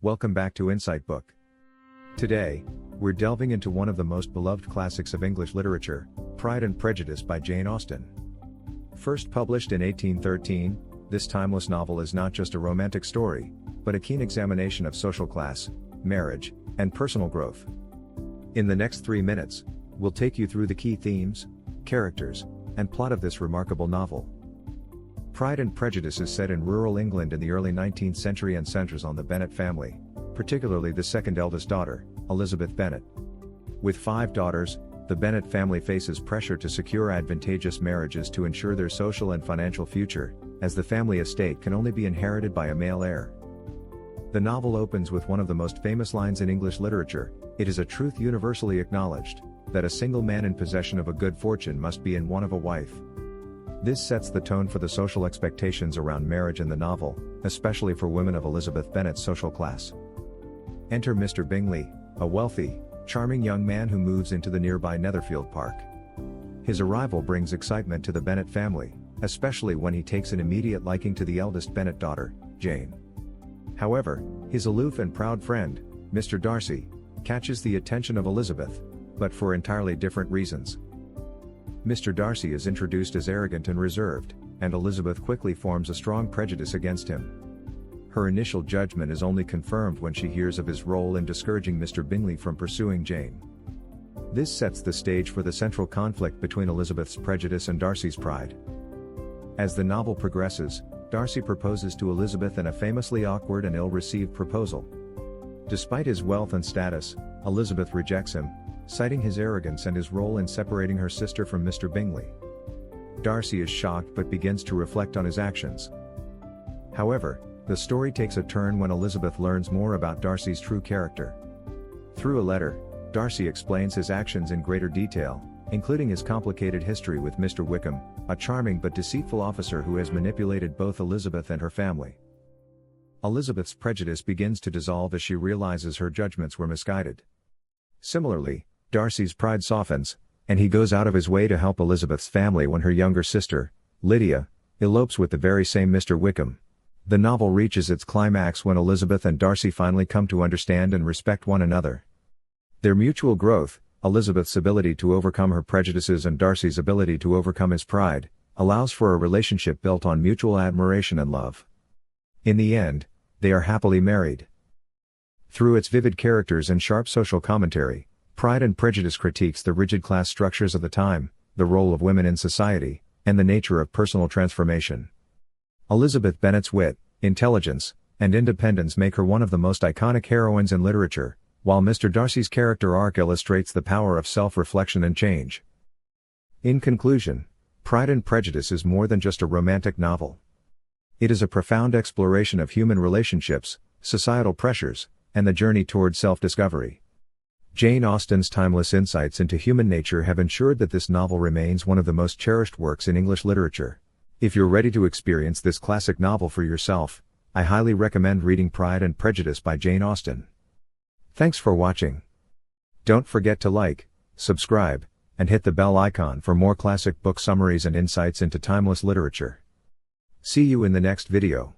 Welcome back to Insight Book. Today, we're delving into one of the most beloved classics of English literature, Pride and Prejudice by Jane Austen. First published in 1813, this timeless novel is not just a romantic story, but a keen examination of social class, marriage, and personal growth. In the next 3 minutes, we'll take you through the key themes, characters, and plot of this remarkable novel. Pride and Prejudice is set in rural England in the early 19th century and centers on the Bennet family, particularly the second eldest daughter, Elizabeth Bennet. With 5 daughters, the Bennet family faces pressure to secure advantageous marriages to ensure their social and financial future, as the family estate can only be inherited by a male heir. The novel opens with one of the most famous lines in English literature: "It is a truth universally acknowledged, that a single man in possession of a good fortune must be in want of a wife." This sets the tone for the social expectations around marriage in the novel, especially for women of Elizabeth Bennet's social class. Enter Mr. Bingley, a wealthy, charming young man who moves into the nearby Netherfield Park. His arrival brings excitement to the Bennet family, especially when he takes an immediate liking to the eldest Bennet daughter, Jane. However, his aloof and proud friend, Mr. Darcy, catches the attention of Elizabeth, but for entirely different reasons. Mr. Darcy is introduced as arrogant and reserved, and Elizabeth quickly forms a strong prejudice against him. Her initial judgment is only confirmed when she hears of his role in discouraging Mr. Bingley from pursuing Jane. This sets the stage for the central conflict between Elizabeth's prejudice and Darcy's pride. As the novel progresses, Darcy proposes to Elizabeth in a famously awkward and ill-received proposal. Despite his wealth and status, Elizabeth rejects him, citing his arrogance and his role in separating her sister from Mr. Bingley. Darcy is shocked but begins to reflect on his actions. However, the story takes a turn when Elizabeth learns more about Darcy's true character. Through a letter, Darcy explains his actions in greater detail, including his complicated history with Mr. Wickham, a charming but deceitful officer who has manipulated both Elizabeth and her family. Elizabeth's prejudice begins to dissolve as she realizes her judgments were misguided. Similarly, Darcy's pride softens, and he goes out of his way to help Elizabeth's family when her younger sister, Lydia, elopes with the very same Mr. Wickham. The novel reaches its climax when Elizabeth and Darcy finally come to understand and respect one another. Their mutual growth, Elizabeth's ability to overcome her prejudices and Darcy's ability to overcome his pride, allows for a relationship built on mutual admiration and love. In the end, they are happily married. Through its vivid characters and sharp social commentary, Pride and Prejudice critiques the rigid class structures of the time, the role of women in society, and the nature of personal transformation. Elizabeth Bennet's wit, intelligence, and independence make her one of the most iconic heroines in literature, while Mr. Darcy's character arc illustrates the power of self-reflection and change. In conclusion, Pride and Prejudice is more than just a romantic novel. It is a profound exploration of human relationships, societal pressures, and the journey toward self-discovery. Jane Austen's timeless insights into human nature have ensured that this novel remains one of the most cherished works in English literature. If you're ready to experience this classic novel for yourself, I highly recommend reading Pride and Prejudice by Jane Austen. Thanks for watching. Don't forget to like, subscribe, and hit the bell icon for more classic book summaries and insights into timeless literature. See you in the next video.